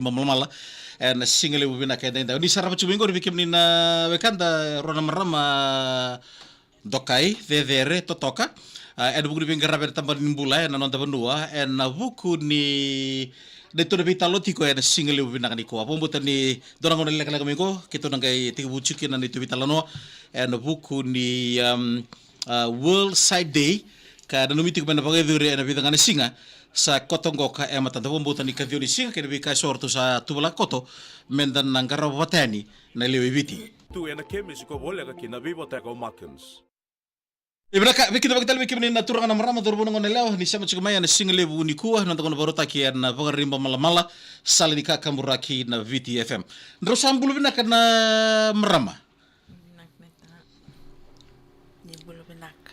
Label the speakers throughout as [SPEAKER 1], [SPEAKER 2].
[SPEAKER 1] Mamala na single wina kaya ni sarap chumingo rikim ni na wekanda rona marama dokai vedere totoka en buku ni ngarabe tambar ni bula na nonda benua en buku ni de to de vitalotiko en single wina ni ko pombo ni dorang on leka mingo kito nangai tiga buchuki na ni to vitalano en buku ni World Side Day ka nanumiti ko na pagedure na bitanga ni singa sa kotongoka e matanda pombuta ni kavioni singa ke bika sorto sa tubala koto mendan nangara watani na lewe viti
[SPEAKER 2] tu ena kemis ko bola ka kina vivo ta ko makens
[SPEAKER 1] Ibraka bikita bakita bikita ni naturanga na marama dorbono ngone leo ni sama chikumaya na singa lebu ni kuwa na ngono barota ki na pagarimba malamala sala ni kakamuraki na VT FM ndro sambulu bina kana marama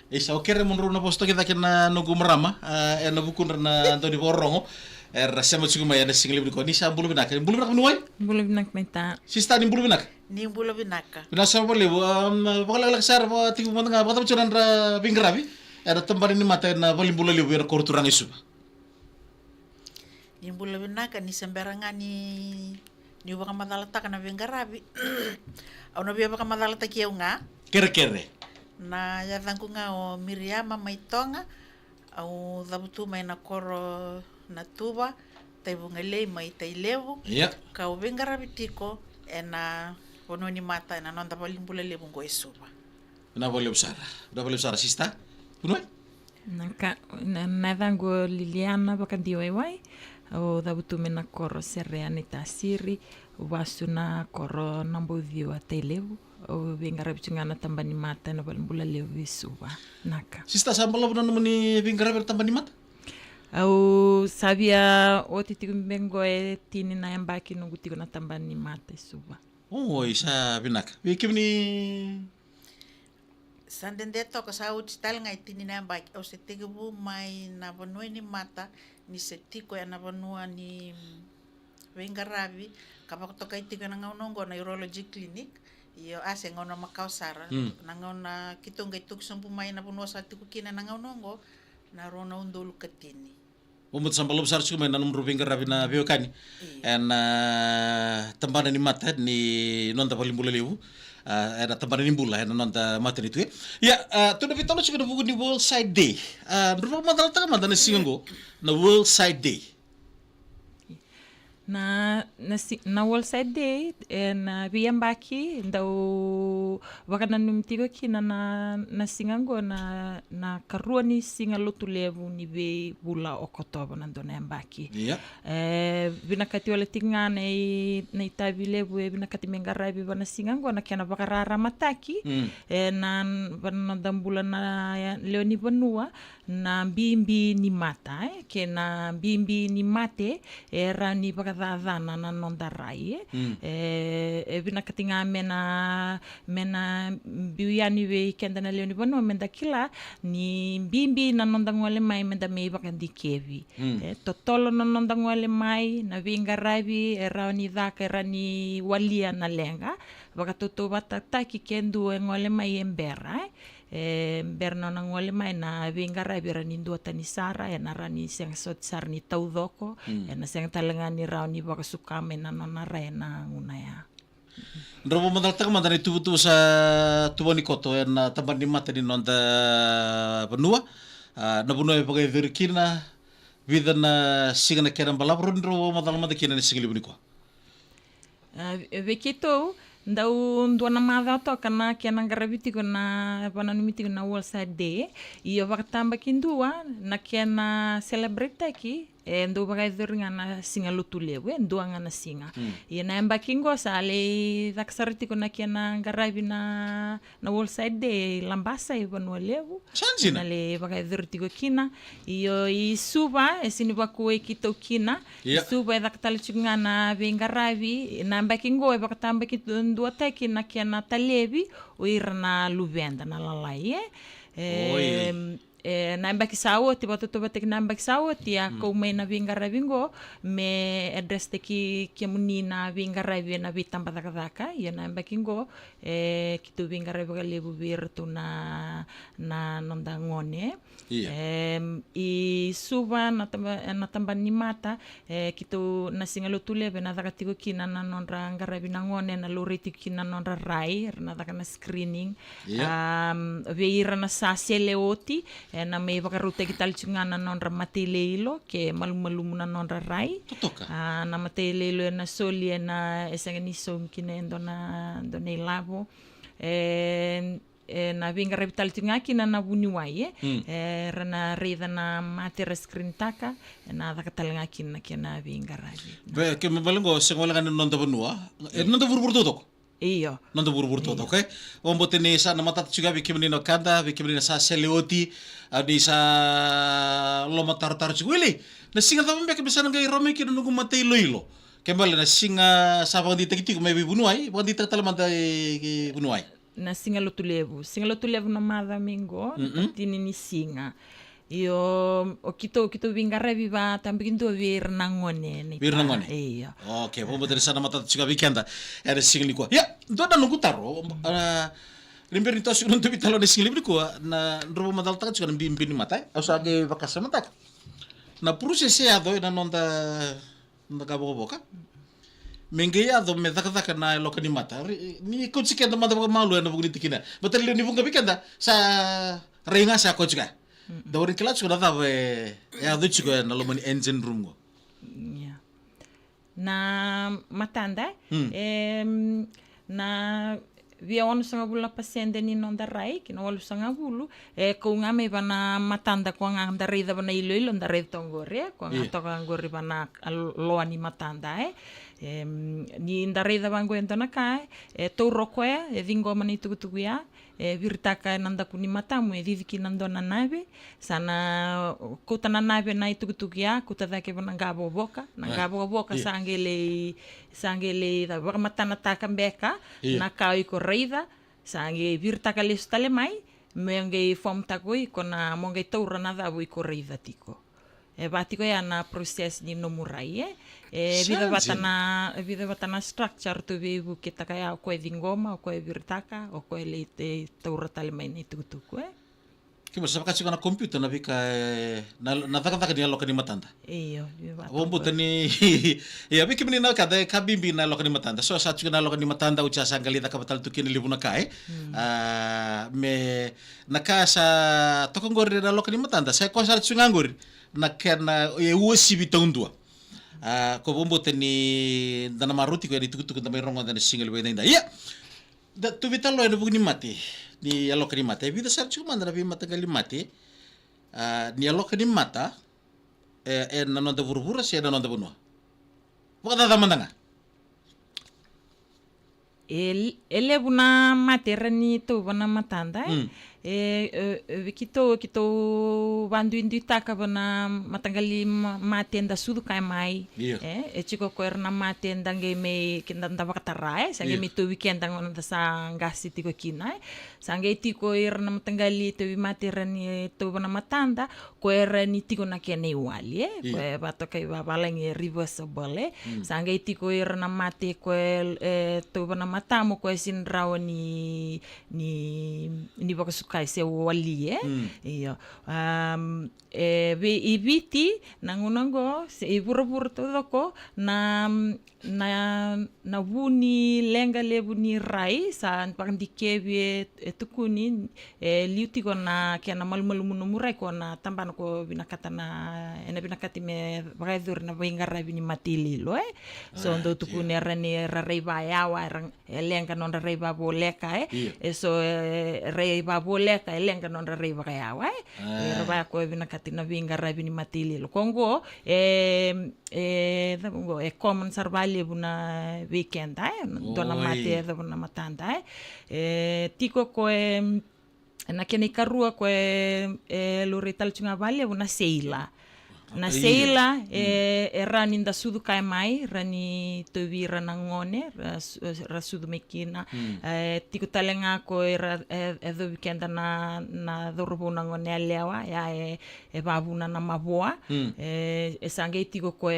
[SPEAKER 1] Isa okere munro na posto kita kena nunggu merama na buku na Antoni Borongo sama juga maya na single ko ni sa bulu binak nuai
[SPEAKER 3] bulu binak meta
[SPEAKER 1] sista ni bulu binak
[SPEAKER 4] ni bulu binaka
[SPEAKER 1] binasa boleh bakal laksar ba tigu manga bata curan ra bingrabi ada tempat ini mata na bali bulu lebu na korturang isu
[SPEAKER 4] ni bulu binaka ni sembarangan ni baka madalata kana bingarabi au na bia baka madalata kiunga
[SPEAKER 1] kere
[SPEAKER 4] na yadhangu nga o Miriama maitonga au dhabutu mai na koro na tuba taibungelei mai tailevu ka ubengara bitiko ena pononi mata ena nonda balimbula levu ngo esuba
[SPEAKER 1] na boleh usara sista punoi
[SPEAKER 3] naka na dhangu Liliana bakandi wai au dhabutu mai na koro sereani tasiri wasu na koro nambudiwa tailevu o vingara bichungana tambani mata na balmbula leo visuwa naka
[SPEAKER 1] sista sambala buna muni vingara tambani mata
[SPEAKER 3] au sabia o titiku mbengo e tini na yambaki nungu tiku na tambani mata isuwa
[SPEAKER 1] isa binaka vikimni
[SPEAKER 4] sandende toka sa utistal ngai tini na yambaki au setiku bu mai na banua ni mata ni setiko ya na banua ni vingarabi kapag toka itiku na ngaunongo na urology clinic iyo ase ngono makausara nangona kitunga ituk sampu mai na punwa sa tiku kina nangaunongo na rona undulu katini
[SPEAKER 1] umut sambal besar sih main nanum rubing rabi na biokani en tempat ni mata ni nonta paling bula lewu ada tempat ni bula en nonta mata itu ya tu nabi tolo sih buku ni World Side Day rupa madal tak mata ni singo na World Side Day
[SPEAKER 3] na World Side Day na biyambaki ndau wakana numtigo kina na singango na karua ni singa lotu levu ni be bula okotoba na dona yambaki binakati wale tinga na itabi levu binakati mengarabi wana singango na kiana bakarara mataki na banadambula na leo ni banua na bimbi ni mata kena bimbi ni mate era ni bakadadana na nondarai bina katinga mena biuyani we kenda na leo ni banua menda kila ni bimbi na nondangole mai menda mei bakandi kevi totolo na nondangole mai na vingarabi era ni dhaka era ni walia na lenga bakatoto batataki kendu ngole mai embera berno na ngole mai na vingara bira ni ndua tani sara na rani seng sot sar ni taudoko na seng talenga ni rau ni baka suka mena na rena ngunaya
[SPEAKER 1] Ndrobo madaltak manda ni tubu sa tuwa ni koto na tamban ni mata ni nonda benua na benua bagai virkina vida na singa na kera balabro ndrobo madal manda kina ni singli buniko
[SPEAKER 3] vekito ndau ndona madha toka na kena garaviti na pananumiti na World Side Day iyo vakatamba kindua na kena celebrate ki ndo bagai dhuringa na singa lutu lewe ndo anga na singa na emba kingo sale daksariti na kena garabi na World Side Day lambasa ibanua lewu na le bagai dhuriti kina iyo isuba esini baku kito kina isuba daktali chunga na vengarabi na emba kingo bakatamba dua teki na kena talebi o irna luvenda na lalai naimbaki saoti watoto tek naimbaki saoti a ko mai na vingaravingo me address teki ke munina vingaravi na vitamba daka ia naimbaki go kitu vingaravi lebu virtu na nonda ngone I suva na tamba ni mata kitu na singalo tule na daka tigo kina na nonra ngaravi na ngone na loriti kina nonra rai na daka na screening veira na sasele oti na me vakaruta ki talchungana nonra matele ilo ke malumalumu na nonra rai na matele ilo na soli na esangeniso kine ndona ilavo na vinga revital tingaki na vuniwai rana reida na matera screen taka na dakatalngaki na kena vinga ravi
[SPEAKER 1] ke mabalengo sengola kan nonda benua nonda burbur totoko
[SPEAKER 3] iyo
[SPEAKER 1] nonda burbur toto okay ombote ne sa na mata tsuga bikimni no kanda bikimni na sa seleoti adi sa lo matar tsuwili na singa tambe ke bisa ngai rome ki nungu matei loilo kembali na singa sa bandi tekiti ko mebi bunuai bandi talamanda ki bunuai
[SPEAKER 3] na singa lotulevu na mada mingo tini ni singa io o kito vinga reviva tambikindo vir nangone
[SPEAKER 1] iya okay bombo dari sana mata tsuga bikenda era singli ko ya dona nungu taro limber nito sigun to bitalo ni singli ko na robo madal ta tsuga bimbini mata asa ge vakasa mata na proses ya do na nonda kabo boka mengeya do me daka na loka ni mata ni ko tsikenda mata malu na bugni tikina betul ni bunga bikenda sa renga sa ko tsuga Dawari kelas sudah tahu ya itu juga dalam engine room go.
[SPEAKER 3] Ya. Na matanda na via ono sanga bula pasende ni nonda rai kino walu sanga bulu ko ngame bana matanda ko nganda rida bana ilo ndare tongore ko ngata ngori bana lo ani matanda ni ndare da bango entona kai to rokoe vingo mani tukutuku ya virtaka nanda kuni matamu viviki nandona nave sana kota na nave na tukutuku ya kota dake bana ngabo boka sangele da matana taka mbeka na kai ko reida sange virtaka le stale mai menge form takoi kona monge toura na da ko reida tiko batiko ya na proses ni nomurai vida batana structure tu vivu kita kaya ko dingoma ko virtaka o ko le toura tale mai ni tukutuku
[SPEAKER 1] Kima kasi kana computer na bika na taka ni loka ni matanda.
[SPEAKER 3] Iyo.
[SPEAKER 1] Wombo tani ya biki ni na kada kabimbi na loka ni matanda. So sa tsuna loka ni matanda ucha sangali ta kapital tu kini libuna kai. Me nakasa tokongori na loka ni matanda. Sa ko sa tsungangori na kana e usi bitondua. Ko wombo tani dana maruti ko ni tukutuku na mayrongo dana single way na. Ya. Da tu vitalo eno bugni mati. Ni aloka ni mata vida sar cuma na mata gali mati ni aloka ni mata na nonda burbura se na nonda bunua bukan da mandanga
[SPEAKER 3] ele buna matera ni to bana matanda kito bandu indu taka bana matangali matenda sudu kai mai chiko ko erna matenda nge me kinda bakatara sange mi to weekend ang na sa ngasi tiko kinai sange tiko erna matangali to matera ni to bana matanda ko era ni tiko na kene wali ko bato kai babalang reversible sange tiko erna mate ko to bana matamu ko sin rawani ni bakasuka se wali iyo ibiti nangunango se ibur todo ko na buni lenga le buni rai sa pandikebe tukuni liuti ko na kena malmalu murai ko na tamban ko binakata na binakati me bagaidur na bingara bini matili lo so ndo tukuni rani rai bayawa lenga non rai baboleka so rai baboleka lenga non rai bayawa rai ko binakati na bingara bini matili lo kongo common sarvali buna weekend dona mate buna matanda tiko ko na kene karua ko lorital chunga vale buna seila Na seila rani da sudu kai mai rani tovira na ngone ra sudu mekina tiku talenga ko do weekenda na dorobo na ngone alewa ya e babuna na maboa e sange tiku ko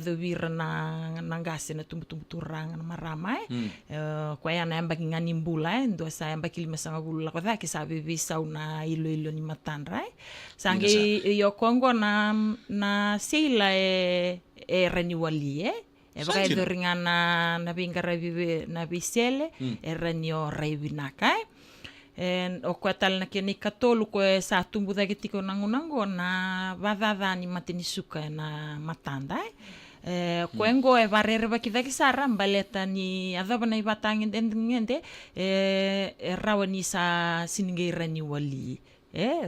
[SPEAKER 3] do vira na ngase na tumbutumbu turanga na marama ko ya na mbaki ngani mbula ndo sa mbaki lima sanga gula ko daki sabe visa una ilo ni matandra sange yo kongo na seila rani wali baka doringa na bingara vive na bisele rani o raibinaka o kwatal na keni katolu ko sa tumbu da getiko nangunango na vadada ni matini suka na matanda koengo varere vakidaki sara mbaleta ni adaba na ibatangi ngende rawani sa sininge rani wali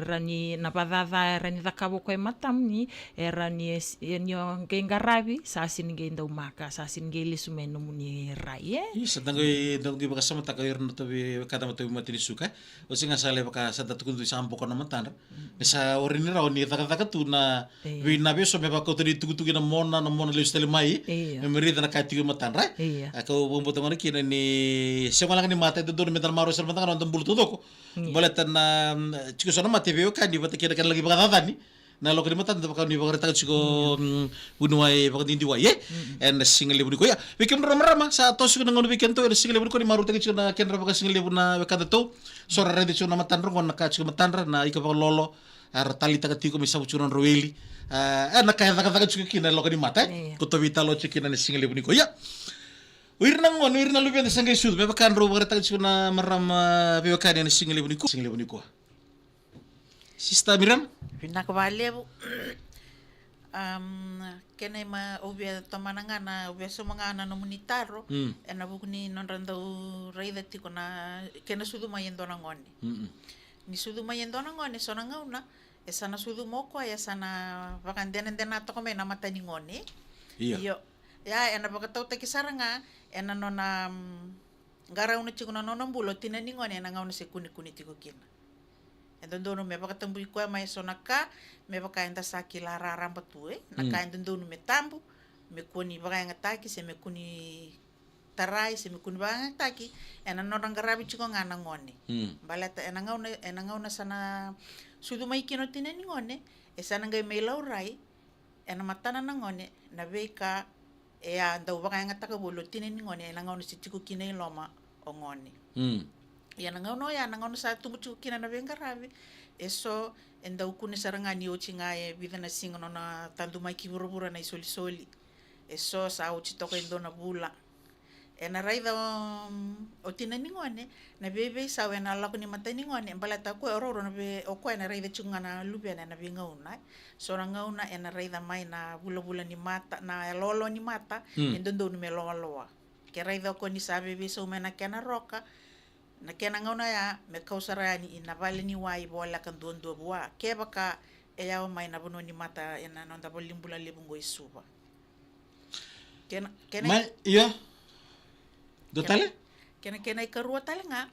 [SPEAKER 3] rani na badava rani dakabo ko matam ni rani nyo ngengaravi sa sininge ndau maka sa sininge lisumeno muni rai
[SPEAKER 1] isa dango baka sama taka irna tobi kata matobi matini suka o singa sale baka sa tatukundu sampo kono matandra sa orini raw ni taka tu na vina beso me baka todi tukutuki na mona listele mai memeri na kati matandra ako bombo tamani kina ni sengolang ni mata do metal maro sel matanga on bulu tudoko bolatan na chiko sana mate veo kan di bata kira kan lagi baka ni na lo kini matan baka ni baka ta chiko bunuai baka dindi wa en single lebu ko ya bikin rama sa tos ko ngon bikin to single lebu ko ni maru ta chiko na ken baka single lebu na baka to sora redi chiko na matandra ko na ka chiko matandra na ika baka lolo ar tali ta tiko misa churon roeli na kaya ta chiko kina lo kini mata ko to vitalo chiko na single lebu ko ya wirna lubian de sangai sud beba kan ro berta chuna maram beba kan ni single lebu ko sista miram
[SPEAKER 4] Pina ko valebu kena ma obia tomananga na obia somanga no munitaro ena bukuni non rando raida tiko na kena sudu mayendo na ngoni ni sudu mayendo na ngoni sonanga una esana sudu moko ya sana vakandene dena to kome na matani ngoni iyo ya ena bakatau takisaranga ena nona gara una chikuna nona bulo tina ni ngoni ena ngauna se kuni tiko kina endono me baka tambu ko mai sonaka me baka enda saki la rara batue na ka endono me tambu me kuni baka ngataki se me kuni tarai se me kuni baka ngataki ena nona ngarabi chiko ngana ngone balata ena ngauna sana sudu mai kino tina ni ngone esana ngai me laurai ena matana na ngone na beka ndau baka ngataka bolo tina ni ngone ena ngauna se chiko kina iloma o ngone ya nangono sa tumbuchu kina na bengarabe eso enda ukune sarangani ochinga vida na singo na tandu mai kibura na isoli eso sa uchi toka endo na bula ena raida o tina ningone na bebe sa wena lako ni mata ningone balata ko ororo na be o ko ena raida chunga na lubia na bengauna so ngauna ena raida mai na bula ni mata na lolo ni mata endondo ni meloloa ke raida ko ni sabe be so mena kana roka na kena ngauna ya me kausarani ina vale ni wai bola kan dondo bua ke baka ya mai na bono ni mata ena nonda bolimbula lebungo isuba kena
[SPEAKER 1] mai iya dotale
[SPEAKER 4] kena ikarua tale nga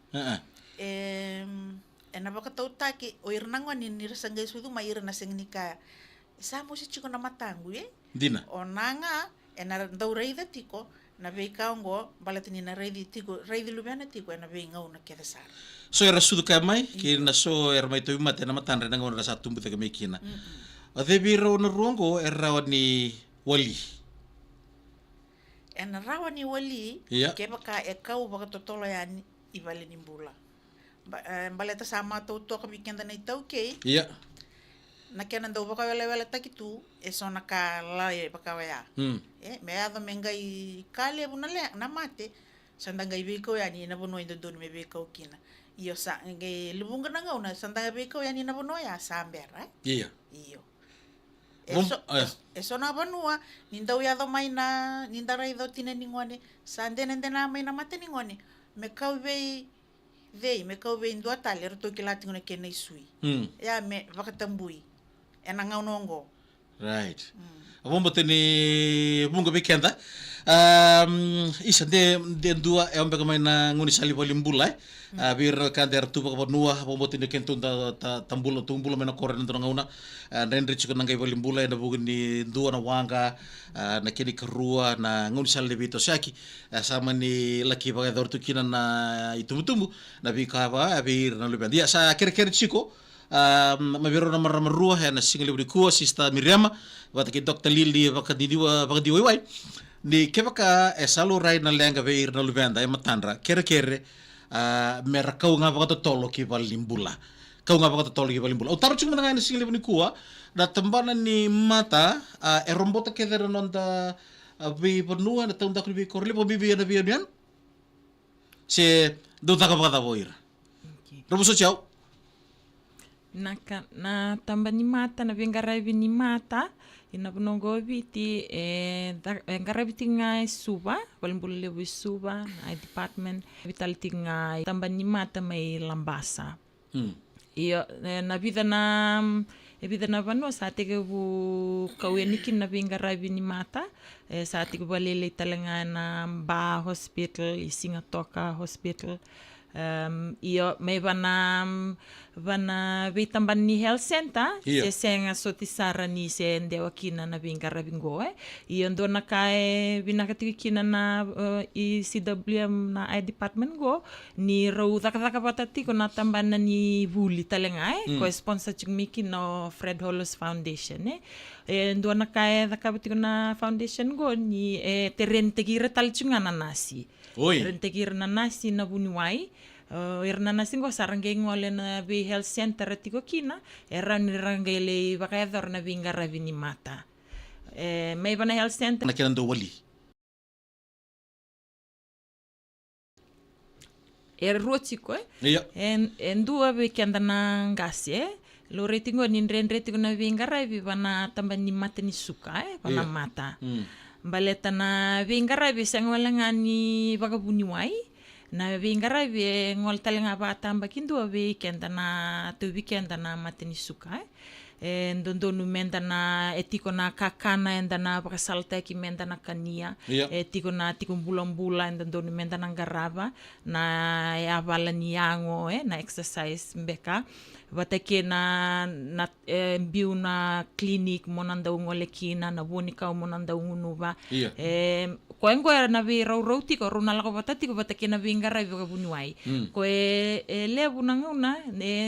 [SPEAKER 4] ena baka tau taki o irnangwa ni rasanga isudu mai irna sengnika sa mo si chiko na matangu
[SPEAKER 1] dina
[SPEAKER 4] onanga ena ndauraida tiko na vei kaongo balatini na reidi lubiana tiko na vei ngau na kedasar
[SPEAKER 1] so era sudu ka mai ki na so era mai to mate na matandra na ngona sa tumbu te ka mekina o de biro na rongo era ni wali
[SPEAKER 4] ena rawa ni wali ke baka kau baka totolo yani ibale ni mbula baleta sama to ka weekend na itau ke na kena ndau baka wele takitu esona ka lae baka waya me ado mengai kale bunale na mate sandanga ibeko yani na bono indo don me beko kina iyo sa nge lubunga na ngauna sandanga beko yani na bono ya sambera iyo eso na banua nindau ya do mai na nindara ido tina ningone sandene ndena mai na mate ningone me kau vei me kau vei ndo atale roto kilati ngone kena isui ya me vakatambui ena ngaunongo
[SPEAKER 1] Right. Vamos tini bunga weekenda. Isa de dua é um pega mais na nguni sali bolimbula. Bir kader tu pag nua vamos tini kentun tambulo tumbulo mena koren ndo ngauna. Rendri chiko nangai bolimbula na bugun ni dua na wanga na kini karua na nguni sali bito saki sama ni laki bagai dor tu kina na itumbu na bi kaba bir na lupa. Dia sa kere chiko mabiro na marua na single budi sista Miriam wata ki Dr. Lili bakadiwa wai ni kebaka salo rai na lenga veir na luvenda e matandra kere mera kau nga bakatolo ki balimbula o taro chuma nga single budi na tambana ni mata e rombota kedera nonda vi penua na tunda ku bi korle po bibi na bian se do taka bakata boir robuso ciao
[SPEAKER 3] na tamba ni mata na vengaraivi ni mata ina bonongo viti vengaraivi ngai suba balimbulu lebu suba ai department vitality ngai tamba ni mata mai lambasa io na vida na vanua sa tege bu kaueniki na vengaraivi ni mata sa tege balele talenga na ba hospital i Singatoka hospital io mai vana vitamban ni health center se senga sotisara ni se ndewa kina na vingara vingo io ndona kae vinakati kina na i CWM na I department go ni rau daka patati ko na tambana ni vuli talenga ko sponsor chingmiki no Fred Hollows Foundation ndona kae daka ko na foundation go ni terente gira talchungana nasi terente gira na nasi na buniwai irna nasingo sarangay ngole na vi health center tiko kina era ni rangele bakayador na vingara vini mata may ba na health center
[SPEAKER 1] na kinando wali
[SPEAKER 3] rotiko en dua weekend na ngasi lo ratingo ni renretiko na vingara vi bana tamba ni mata ni suka bana mata baleta na vingara vi sangwala ngani bagabuni wai na vingara vi ngol talenga ba tamba kindu weekend na tu weekend na matini suka ndondonu menda na etiko na kakana enda na bakasalta ki menda na kania etiko na tiko mbula ndondonu menda na garaba na avala ni yango na exercise mbeka watake na biu na clinic monanda ngole kina na bonika monanda ngunuba ko engo na vi rauti ko runa lako batati ko batake na vingara vi ka bunuai ko lebu na nguna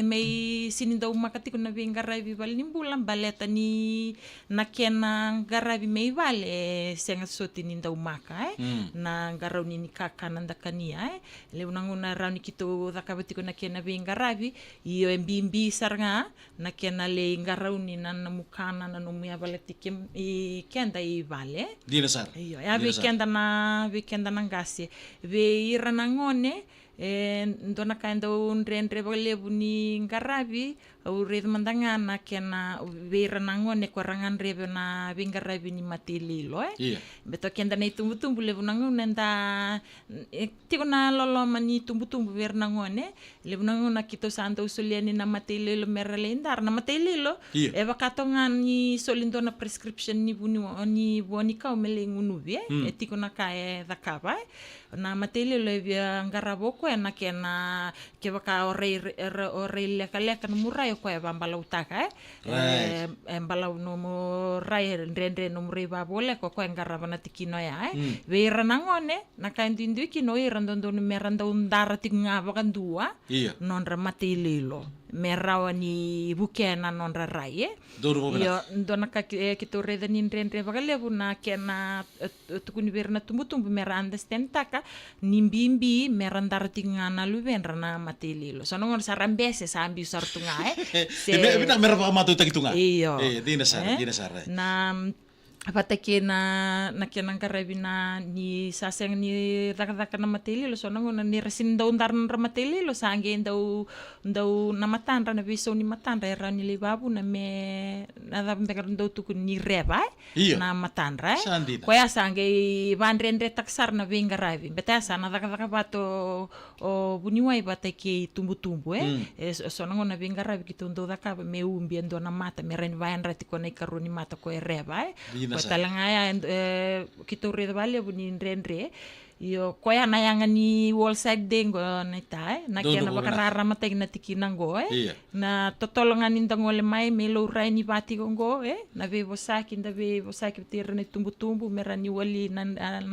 [SPEAKER 3] mei sininda umakati ko na vingara vi balimbula baleta ni na kena garavi mei vale senga soti ninda umaka na garau ni kakana ndakania lebu na nguna rauni kito dakabati ko na kena vingaravi io mbimbi saranga na kena le garau ni na mukana na numia baleti kem I kenda I vale
[SPEAKER 1] dina sar
[SPEAKER 3] io ya weekend na ngasi ve ira na ngone ndona kaenda unrendre lebu ni ngaravi au red mandanga na kena vera na ngone ko rangan rebe na vingaravi ni matililo beto kenda na tumbu lebu na ngone nda tiko na lolo mani tumbu ver na ngone lebu na ngona kito santa usuliani na matililo merale ndar na matililo bakatongan ni solindo na prescription ni boni ka umele ngunuvi tiko na kae dakaba na matililo via ngaraboko na kena ke baka ore leka murai ko e bambala utaka embalau no mo rai rendre no muri ba bole ko engaraba na tikino ya vera nangone na kaindindu kino irandondo no meranda undara tinga bakandua non ramatilo merawa ni bukena non rai io dona ka kito reda ni rendre bakalebu na kena tukuni verna tumbu meranda stentaka nimbimbi merandar tinga na luvenra na matililo so non sarambese sambi sartunga
[SPEAKER 1] Bina merah matu takitunga.
[SPEAKER 3] Iyo.
[SPEAKER 1] Dina sar.
[SPEAKER 3] Na Apatake na kianang karavina ni sasang ni raka na matili lo so nango ni resin daw ndaran ra matili lo sange daw na matandra na viso ni matandra era ni libabu na me na mbekar daw tukun ni reba na matandra ko ya sange vandrendre taksar na vingaravi beta sana raka bato o buniwai batake tumbu so nango na vingaravi kitundo raka me umbiendo na mata me ren vayan rati ko na ikaruni mata ko reba Talangaya kita ure bale bunin rendre yo koya na yang ni wall side dengo na tai na kia na bakarara matay na tikinango na totolongan indang ole mai melo rai ni bati gongo na be bosaki tira na tumbu merani wali na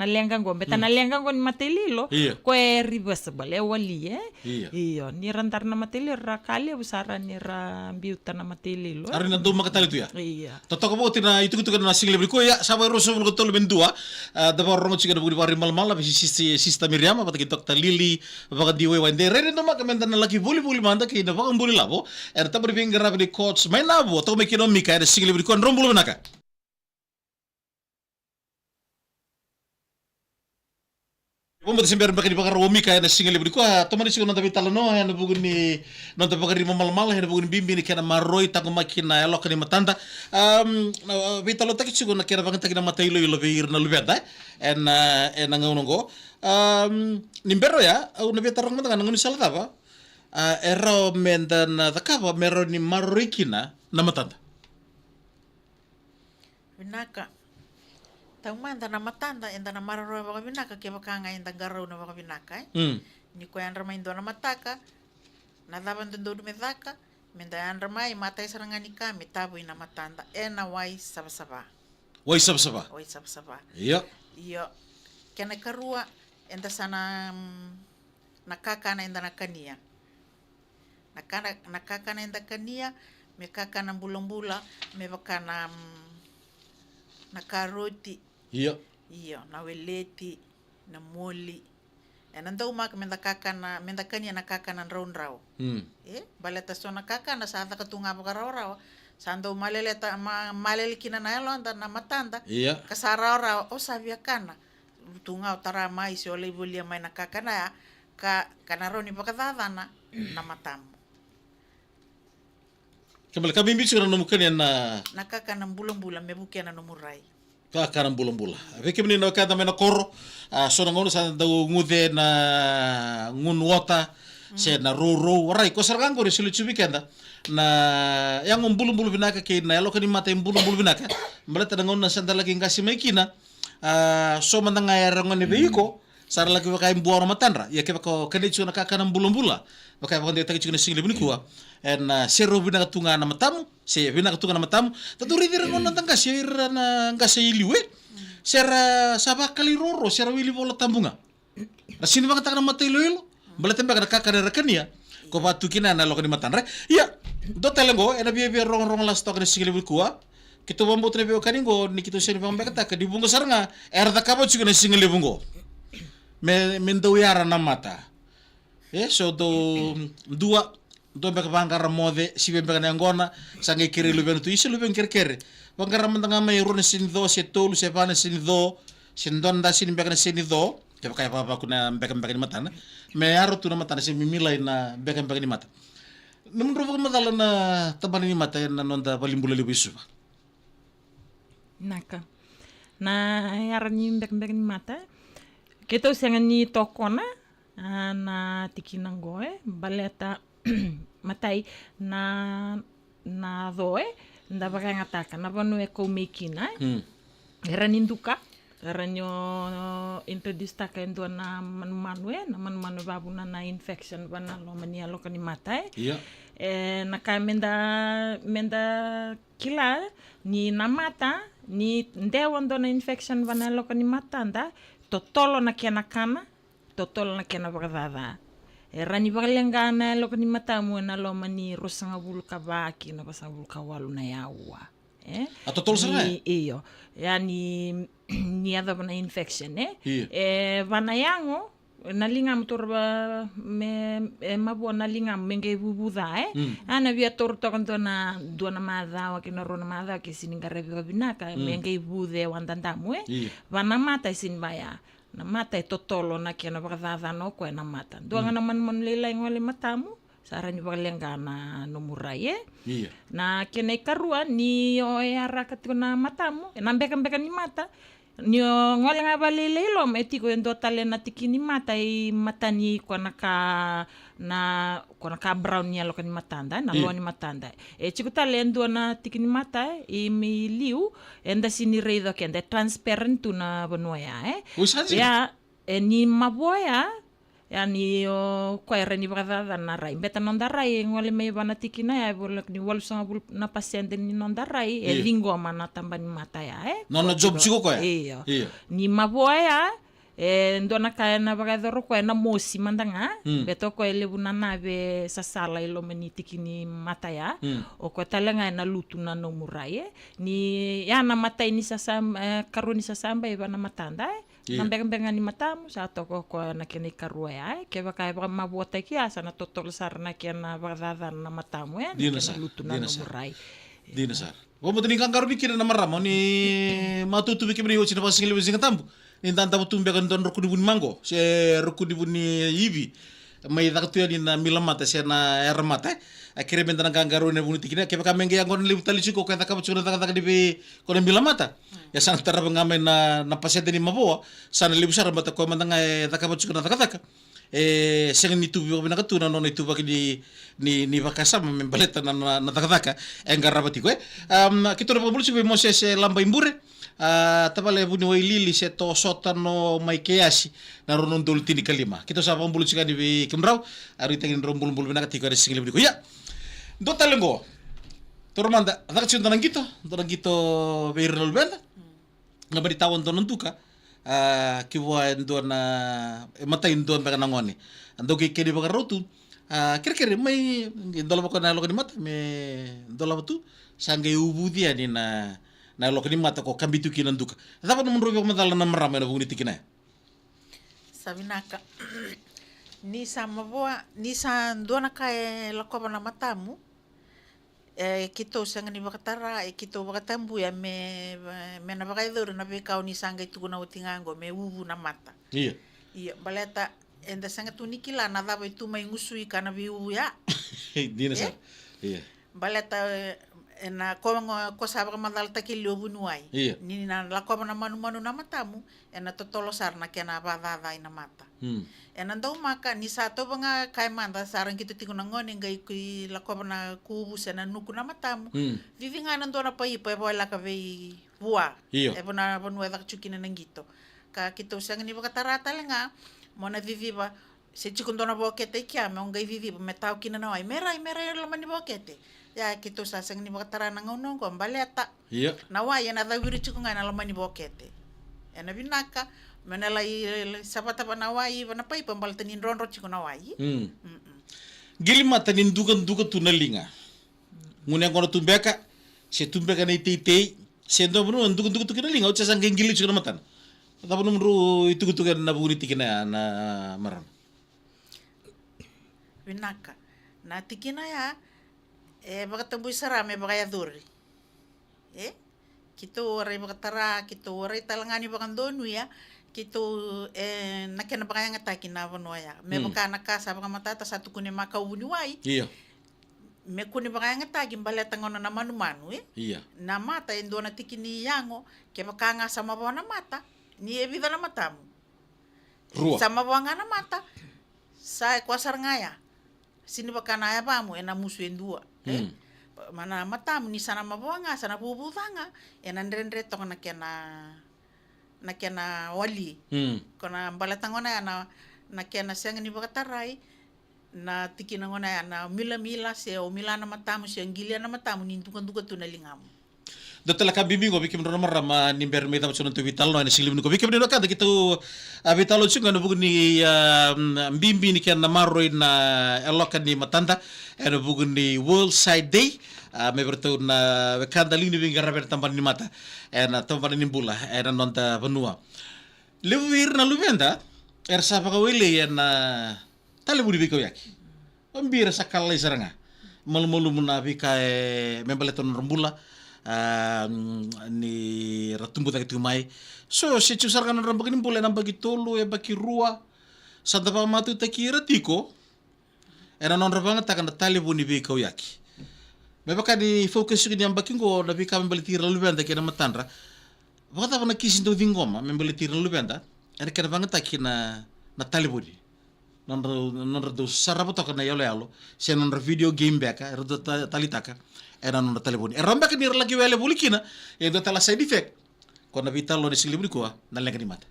[SPEAKER 3] lengango beta na lengango ni matelilo ko reversible wali iyo ni rantar na mateli rakali busara ni ra biuta na matelilo
[SPEAKER 1] ari na do makatali tu ya
[SPEAKER 3] iya
[SPEAKER 1] totoko bo tina itu na single ko ya sabar roso ko tolo bendua da rongo chiga budi bari mal sista Miriam apa kita Lili apa diwe wande rere no makamenda na laki buli manda ki na bakang buli labo ta beri ngara di coach main labo to me kino mika da single budi kon rombulo naka Bom desember bakal dibakar womi kaya na single budi ko to mani sigo nonta vitala no ya na bugun ni nonta bakar di mal ya na bugun bimbi ni kana maroi tango makina ya lokani matanda vitalo taki sigo na kera bakang taki na matailo yo lobe irna lubeda en nangongo nimbero ya una vetarang mata ngoni sala tava ero menda na takava mero ni maroi kina na matanda
[SPEAKER 4] Vinaka Taumanda na matanda enda na mararo baka binaka ke baka nga enda garau na baka binaka ni ko yan ramay na mataka na daban do medaka menda yan ramay matay sarangani kami tabo ina matanda na wai sabsaba iya kena karua enda sana nakaka na enda nakania nakaka na enda kania me kaka na bulong-bula me baka na karoti Iyo, na weleti, na moli. Nanda umak menda kanya na kaka na raw. Baleta so na kaka na sa katunga pa raw. Sando malelekina na elo anda na matanda. Kasara raw o sabia kana. Tunga tara mai si ole bulia mai na kaka na kana raw ni pakadada na matamu.
[SPEAKER 1] Kembali kami bisu na numukan yan na
[SPEAKER 4] kaka na bulang-bulang me bukia na numuray.
[SPEAKER 1] Karang bulan-bulan. Veke menino kada mena koro, so ngono sa daw ngude na ngunwata, se na roro, rai ko sargang ko resolu chubikenda na yang bulan-bulan binaka kay na elo kani mata bulan-bulan binaka. Balata ngono na sanda lagi ngasi maikina, so mandangaya rangon ni beiko, sar lagi kay buara matanra. Ya kaya ko kani chuna kakanang bulan-bulan. Baka ko ndi taki chuna single binikuwa. En sero binaka tunga na matamu, se binaka tunga na matamu, taturi dira ngono tangka sira na ngasa iliwe. Sera sabakali roro, sera wili bola tambunga. Na sini baka takana matailoilo, balate baka kakare rakania. Ko batu kina na lokani matanra. Ya, do telengo ena biya rong las tokane single binikuwa. Kito bambo tene biyo kaningo ni kito seni bamba kata ka dibungo saranga. Erda kabo chukene single bungo. Mendo yara na mata. So do beka bangara mode si beka na ngona sange kiri luben tu isi luben kere bangara mantanga mai rune sin do se tolu se bana sin do sin donda sin beka na sin do ke beka papa kuna beka ni matana me aro tu na matana sin mimilai na beka ni mata namun robo matala na tabani ni mata na nonda balimbula libu isu
[SPEAKER 3] naka na yara ni beka ni mata keto senga ni tokona na tikinangoe baleta matai na doe nda baka ngataka na banu e ko mekina era ninduka era nyo introduce ta kendo na manu babu na infection bana lo mania lo kani matai na ka menda kila ni na mata ni ndewondo na infection bana lo kani matanda totolo na kena kana totolo na kena bagada rani bakalengana lo kani matamu na lo mani rosanga bulka baki na basa bulka walu na yawa
[SPEAKER 1] atotol sana
[SPEAKER 3] iyo yani ni ada bana infection bana yango nalingam tor me mabo nalingam menge bubuda ana via tor to dona madha ke no rona madha ke siningare binaka menge bude wandandamu vana mata sin baya na mata totolo na ke na bagada no ko na mata doanga na man lela ngole matamu sarani balenga na no murai na ke nei karua ni o era katuna matamu na beka ni mata ni ngole nga balele lo metiko endo tale na tikini mata I matani kona ka brown ni lo kan matanda na lo ni matanda chiko tale endo na tikini mata I mi liu enda sini reido kende transparent tu na bonoya ya ni maboya yani ko era ni bagada na rai beta non da rai ngole me bana tikina ya bolak ni wal sanga bul na paciente ni non da rai lingo mana tamba ni mata ya
[SPEAKER 1] non na job chiko ko ya
[SPEAKER 3] ni maboya ndona ka na bagada ro ko na mosi mandanga beto ko ele buna nave sa sala ilo meni tikini mata ya o ko talanga na lutu na no murai ni ya na mata ini sa karuni sa samba e bana matanda Nambeng-bengan ni matamu sa toko ko na kini karua ya ke baka mabuota ki asa na totol sar na kena bagdadan na matamu ya
[SPEAKER 1] Dina sar
[SPEAKER 3] murai
[SPEAKER 1] Dina sar Wo mo tini kangkaru bikin na maramo ni matutu bikin ni uci na pasingil bisin tambu ni tanta tumbe kan don roku dibun mango se roku dibun ni yibi mai taktu ya ni na milamata se na ermata akhirnya bentana kangkaru ne buni tikina ke baka menge yang kon libutali chiko ka taka chuna taka dibi kon milamata ya sana tara ngamen na pasete ni maboa sana libu sara mata ko mandanga taka chuna taka sengen ni tubi bina katuna no itu baki ni bakasa membaleta na taka engar rabati ko kita ro pabulu sibe Moses lamba imbure tapale buni wai lili se to sotano mai keasi na ronon doltini kalima kita sa pabulu sika di kemrau ari tengin rombul bulu bina katika de singil ko ya do talengo tormanda ada cinta nang gitu beirnol benda ngabari tawon donon tuka kiwa ndona mata indon baka nangoni ando ke kedi baka rotu kira-kira mai ndola baka na lokani mata me ndola batu sange ubudia ni na lokani mata ko kambitu kinan duka dapat menurut baka madala na marama na buni tikina
[SPEAKER 4] sabinaka ni sa maboa ni sa ndona kae lakoba na matamu kito sanga ni bakatara kito bakatambu ya me na bakaidor na bekau ni sanga itu na utingango me ubu na mata
[SPEAKER 1] iya
[SPEAKER 4] baleta enda sanga tunikila na daba itu mai ngusui kana biu ya
[SPEAKER 1] dina sa iya
[SPEAKER 4] baleta na ko sabra madal takilio bunuai ni na lakoba na manu na matamu ena totolosar na kena badada ina mata ena ndau maka ni sato banga kai manda sarang kita tingo ngone ngai ki lakoba na kubu sena nuku na matamu vivinga na ndona pai bola ka vei bua bona bonua da chukina nangito ka kita usang ni bakatarata lenga mona viviba se chikundona bokete kia me ngai viviba metau kina na ai merai lo mani bokete ya kita usang ni bakatara na ngono ko baleta na wa ya na da wiri chikunga na lo mani bokete ena binaka menela sabata panawai bana pai pambal tanin ronro chiko nawai
[SPEAKER 1] gili mata nin dugan tunalinga ngune ngono tumbeka se tumbeka nei tei se ndo bru dugan tunalinga ucha sang gili chiko matan ta bnu mru itu na buri tikina na maram
[SPEAKER 4] binaka na tikina ya bakatambu sarame bakaya duri kito ore bakatara kito ore talangani bakandonu ya kito nakena bakaya ngataki na bonoya me bakana kasa bakamata satu kune maka uniwai me kune bakaya ngataki baleta ngono na manu na mata endo na tikini yango ke bakanga sama bona mata ni evida na matamu sama bona na mata sa kwasar ngaya sini bakana ya bamu ena musu endua mana matamu ni sana mabonga sana bubudanga enandrendre to na kena wali kona balatangona na kena senga ni bakatarai na tikina ngona na mila se o milana matamu se ngilia na matamu ni dukan tu na lingamu
[SPEAKER 1] Dotela ka bimbingo bikim no marama ni berme ta chono tu vital no ni silim ko bikim no ka kitu vital lo chunga no bugni bimbi ni ken na marro na eloka ni matanda eno bugni World Side Day me bertu na kanda lini binga raber tampan ni mata ena tampan ni bula ena nonta benua lewir na luvenda Ersapa ka wele na talibuni biko yaki. Ambira sakala isaranga. Malu-malu munabi kae membaleton rambula ni ratumbu taki tumai. So se chusarkan rambagin bule nambagi tolu e baki rua. Santa pa matu taki ratiko. Era non rabanga takana talibuni biko yaki. Mebaka di focus ni ambaki ngo na bika membalitira lubenda kena matandra. Wakata wana kisi ndo vingoma membalitira lubenda. Era kena banga taki na talibuni. Non do sarabo to kana yalo se non video game beka do talitaka era non telefoni era mbeka ni lagi wele bulikina e do tala side effect kona vitalo ni silibri ko na lenga ni mata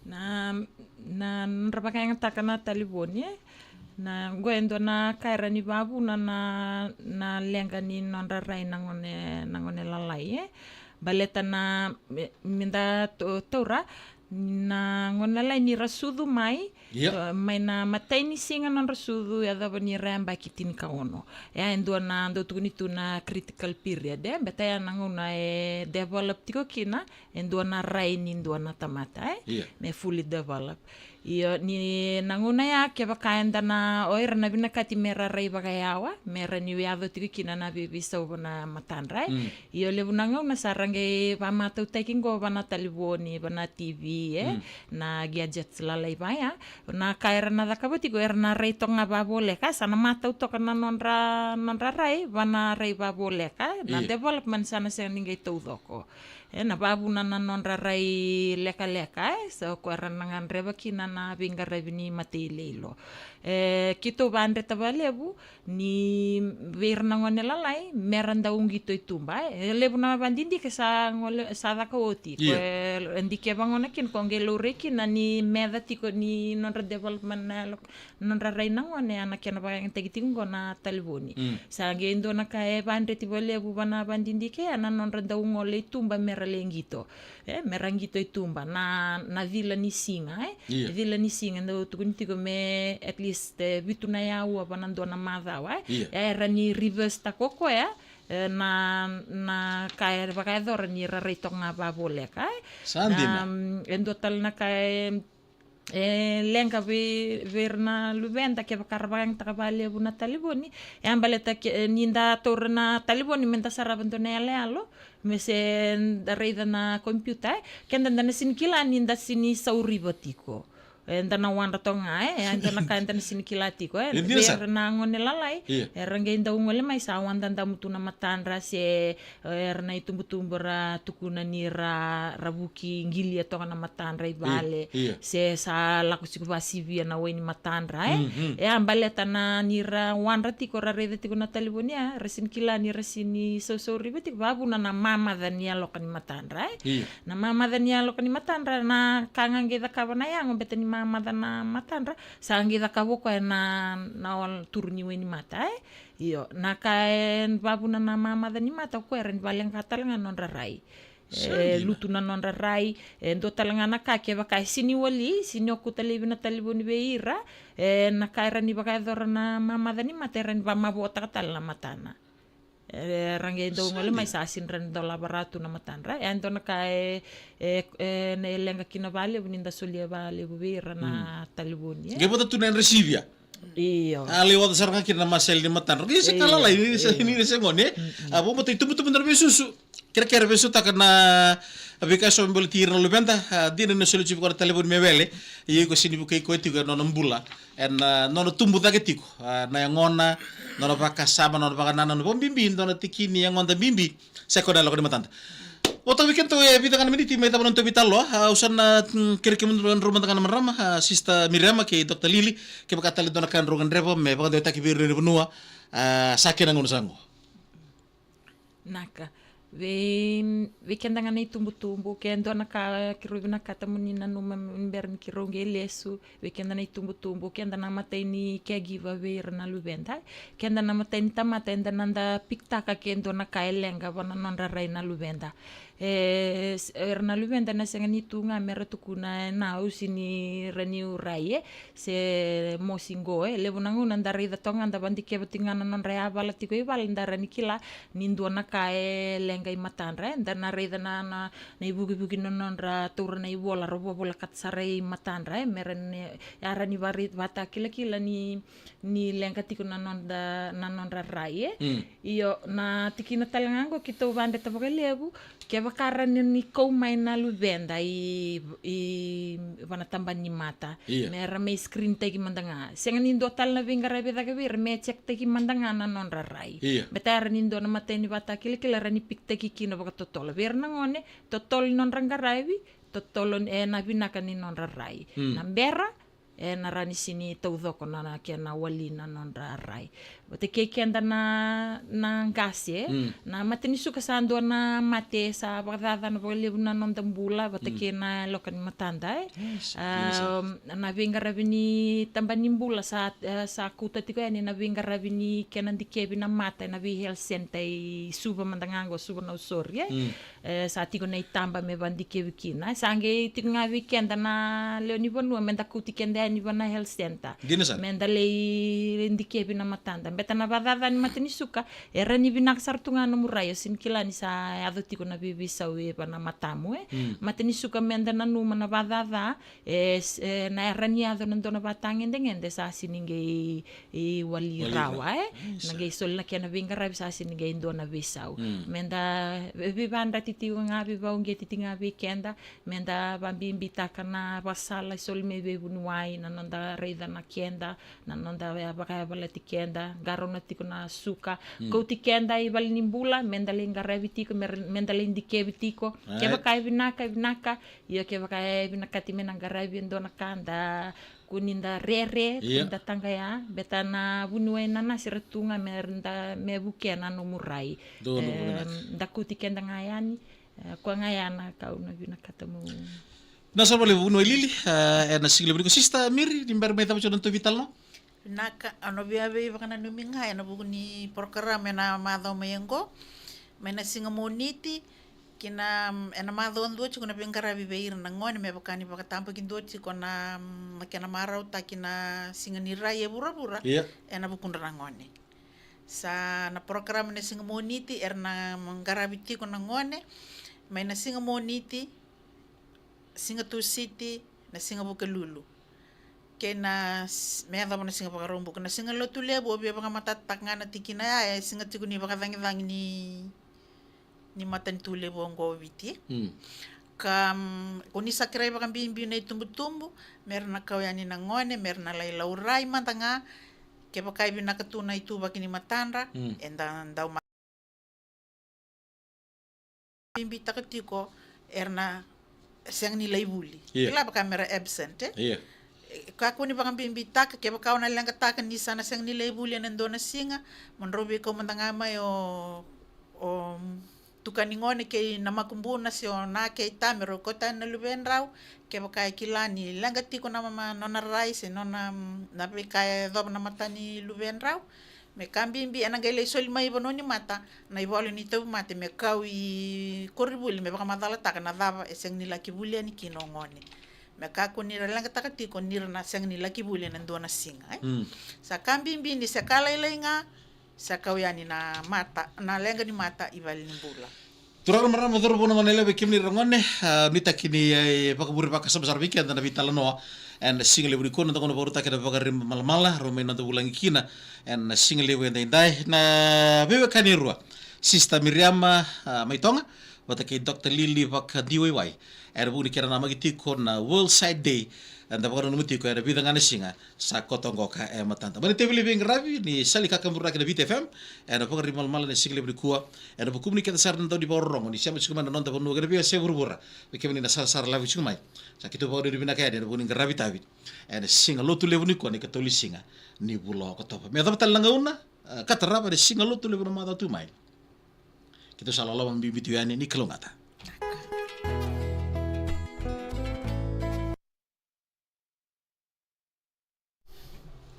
[SPEAKER 3] na nrapaka yang takana taliboni na goendo na kaira ni babu na lenga ni non rai nangone lalai baleta na minda tora na ngona lai ni rasudu mai mai na matai ni singa non rasudu ya da ni ramba kitin ka ono ya endo na ndo tuni tuna critical period beta ya ngona develop tiko kina endo na rai ni ndo na tamata me fully develop io ni nanguna ya ke bakaenda na oira na bina kati mera rai bagayawa mera ni wiado tiko kina na bibisa na matandra io le bunanga una sarange ba mata taking go bana taliboni bana TV na gadgets lalai baya na kaira na dakabati go erna rai tonga babole ka sana mata utoka na nonra rai bana rai babole ka na development sana sa ningai tudoko na babu na nonra rai leka so ko ranangan reba kina na binga revini mati lelo kito bandre tabalebu ni verna ngone lalai meranda ungito itumba lebu na bandindi ke sa ngole sa daka oti ko ndike bangona kin kongelo reki na ni meda tiko ni nonra development na nonra rai ngone ana kena ba yang tegitingo na taliboni sa gendo na kae bandre tibalebu bana bandindi ke ana nonra da ungole itumba meralengito merangito itumba na vila ni singa vila ni singa ndo tukunti ko me at least vituna ya wa banando na madhawa era ni reverse takoko na kaya baka dor ni raritonga babole ka endo tal na kay lenga verna luvenda ke bakarbang takabale buna taliboni ambaleta ninda torna taliboni menta sarabando nele alo mese reida na computer kenda na sinikila ninda sini sauri batiko enda na wanda tonga enda na kanta na sinikilati ko verna ngone lalai eranga inda ungole mai sa wanda nda mutuna matandra se erna itumbutumbura tukuna nira rabuki ngili tonga na matandra ibale se sa laku sikubasi na weni matandra ambaleta na nira wanda tiko rarede tiko na talibonia resinikila ni resini so ribeti babu na mama dania lokani matandra na mama dania lokani matandra na kangange da kabana yang betani mama na matandra sangi da kaboko na wal turni weni mata iyo na kaen babu na mama da ni mata ko eren baleng katalanga non rai lutu na non rai ndo talanga na kake baka sini wali sini okutali bina taliboni beira na kaira ni baka dor na mama da ni mata eren ba mabota katal na matana range do ngole mai sa sin ren do labaratu na matandra ando na kae ne lenga kina vale buninda solia vale bubira na taliboni
[SPEAKER 1] gebota tunen resivia
[SPEAKER 3] iyo
[SPEAKER 1] ali wada saranga kina masel ni matandra dia sekala la ini se ngone abo mo itu betul benar besusu kira-kira besu takana abika so mbol tir no lubenta dina no soluci ko telefon me wele yi ko sini bukai ko tigo no mbula en no tumbu dagetiko na ngona no baka sama no baka nana no bimbi no tikini yang onda bimbi seko dalo ko matanda Otak weekend to vida kan meniti meta non to vitalo usan kira mun rumah tangan meram sista Miriam ke Dr. Lili ke bakata le dona kan rogan revo me baka de taki biru benua sakena ngono sango
[SPEAKER 3] naka we kendangan na itumbu-tumbu kendo na ka kirubi na katamunina no memberni kironge lesu we kenda na itumbu-tumbu kenda na matay ni caregiver we na lubenda kenda na matay ni tamata enda nanda piktaka kendo na kailenga wana non raray na lubenda erna luvenda na sengani tunga mera tukuna na usini raniu rai se mosingo levunangu nandara ida tonga nda bandike batingana non rea bala tiko ibal ndara nikila nindu na kae lenga imatandra ndana reida na ibugi non ra tura na ibola robo bola katsara imatandra mera yara ni varit vata kila ni lenga tiko na non ra rai iyo na tikina talangango kita ubande tabagalevu ke bakara ni kou mai na luvenda i vanatamba ni mata mera me screen tagi mandanga senga nindo tal na vingara beda gavir me check tagi mandanga na non rarai betara nindo na mata ni vata kila rani pik tagi kino baka totolo ver na ngone totol non rangaraivi totolo na vinaka ni non rarai na bera na rani sini taudoko na kia na wali na non rarai bote ke kenda na ngasi na mateni suka sando na mate sa bagdada na bole na non dambula bote ke na lokan matanda na vinga ravini tambani mbula sa kuta tiko yani na vinga ravini kenan dikebi na mata na vi health center suba mandangango suba na usori sa tiko na itamba me bandikebi kina sange tiko nga weekend na leoni bonua menda kuti kenda ni bana health center menda le ndikebi na matanda beta na badada ni matini suka era ni binak sartunga no murayo sin kilani sa ado tiko na bibisa we bana matamu matini suka menda na numa na badada na era ni ado nandona batang endengende sa sininge wali rawa nage sol na kia na vinga rabi sa sininge indona bisau menda bibanda titiwa nga bibaunge titinga weekenda menda bambimbi takana basala sol me bebunuai na nonda reida na kienda na nonda baka balati kienda garona tiko na suka kouti kenda i bali nimbula mendale ngarevi tiko mendale indikevi tiko keba kai vinaka iyo keba kai vinaka timena ngarevi ndona kanda kuninda rere kunda tanga ya betana bunue nana siretunga mernda mebukena no murai dakuti kenda ngayani kwa ngayana kauna vinaka tamu
[SPEAKER 1] na sa bole bunue lili na single briko sista miri dimbar mai tamu chodan to vital no
[SPEAKER 4] naka ano biabe bakana numinga na buguni program na madho mayengo mena singa moniti kina ena madho ndo chikuna bengara bibeir na ngone me bakani bakatampa kindo chikona makena marau takina singa nira ye bura ena bukunda ngone sa na program na singa moniti erna mangarabiti kona ngone mena singa moniti singa tu city na singa bukalulu kena merda mana singa pakarombo kena singa lotu lebo bia baka matatak nga na tikina ya singa tikuni baka vangi ni matan tu lebo ngo viti kuni sakrai baka bimbi na itumbu merna kawyani na ngone merna lai laurai mantanga ke baka ibina katuna itu baki ni matandra enda ndau bimbi takatiko erna siang nilai buli kila baka mera absent kako ni baka bimbitaka ke baka na lang kataka ni sana sang nilay bulian nando na singa monrobi ko mandangama o tukaningone ke namakumbuna sio na ke tamero kota na luben raw ke baka kilani lang katiko na mama nona rice nona na bika dob na mata ni luben raw me kambimbi anang gele sol mai bono ni mata na ibolo ni to mate me kawi koribuli me baka madala taka na dava eseng nila kibulian ni kinongone maka ko nira lang takati ko nira na sang nila kibulian nando na singa sa kambimbi ni sa kalailainga sa kawyani na mata na lenga ni mata ibali ni bula
[SPEAKER 1] turang marama dor bona manela be kimni rangone nita kini pakaburi pakasabesar weekend na vitala no and single buri kono takono baru takeda pakarim malamala rome na bulangi kina and single we ndai na bebe kanirua sister Miriama maitonga watake Dr. Lily vaka DIY era buni kera nama gitiko na World Side Day and the bakano numutiko era bidang anasinga sa kotongoka matanta bani tebili bing ravi ni sali kakambura kena VTFM era pokari malmala ni single buri kuwa era bukumni keta sarna tau di borong ni siapa cuma nonton ponu kena biasa berbura bikemani na sar lavi cuma sa kitu bawa di bina kaya era buni ravi tavi era singa lotu levu ni kuwa ni katoli singa ni bulo kotopa me tapatal langauna katarapa de singa lotu levu na mata tu mai kita salah lawan bibitu yani ni kelongata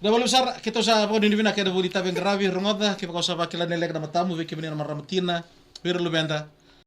[SPEAKER 1] da balu sar kita sa pokon ni bina kada bolita beng ravi rongoda ke pokon sa bakila nelek na matamu ve ke bina maramatina ver lu benda